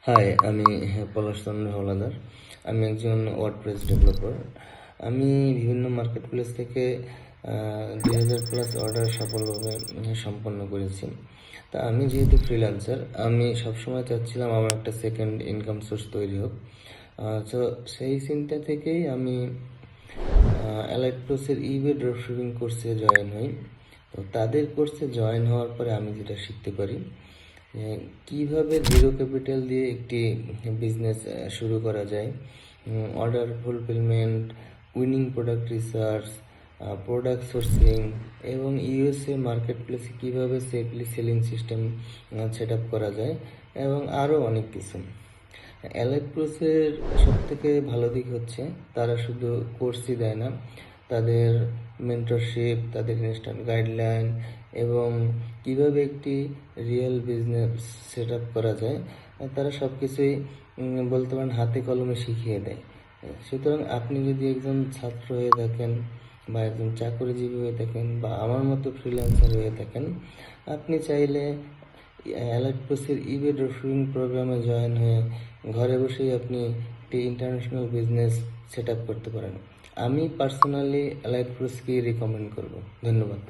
High, আমি পলাশ চন্দ্র হলাদার। আমি একজন ওয়ার্ডপ্রেস ডেভেলপার। আমি বিভিন্ন মার্কেট প্লেস থেকে 2000+ অর্ডার সফলভাবে সম্পন্ন করেছি। তা আমি যেহেতু ফ্রিল্যান্সার, আমি সবসময় চাচ্ছিলাম আমার একটা সেকেন্ড ইনকাম সোর্স তৈরি হোক। তো সেই চিন্তা থেকেই আমি অ্যালাইড প্লাসের ইবে ড্রপশিপিং কোর্সে জয়েন হই। তো তাদের কোর্সে জয়েন হওয়ার পরে আমি যেটা শিখতে পারি, কিভাবে জিরো ক্যাপিটাল দিয়ে একটি বিজনেস শুরু করা যায়, order fulfilment, winning product research, product sourcing এবং ইউএসএ মার্কেট প্লেসে কীভাবে safely selling system set up করা যায় এবং আরও অনেক কিছু। অ্যালাইড কোর্সের সব থেকে ভালো দিক হচ্ছে তারা শুধু কোর্সই দেয় না, তাদের মেন্টরশিপ, তাদের ইনস্ট্যান্ট গাইডলাইন এবং কিভাবে একটি রিয়েল বিজনেস সেট আপ করা যায়, তারা সব কিছুই বলতে পারেন হাতে কলমে শিখিয়ে দেয়। সুতরাং আপনি যদি একজন ছাত্র হয়ে থাকেন বা একজন চাকরিজীবী হয়ে থাকেন বা আমার মতো ফ্রিল্যান্সার হয়ে থাকেন, আপনি চাইলে অ্যালাইড প্লাসের ইবে ড্রপশিপিং প্রোগ্রামে জয়েন হয়ে ঘরে বসেই আপনি একটি ইন্টারন্যাশনাল বিজনেস সেট আপ করতে পারেন। আমি পার্সোনালি অ্যালাইড প্লাসকেই রিকমেন্ড করব। ধন্যবাদ।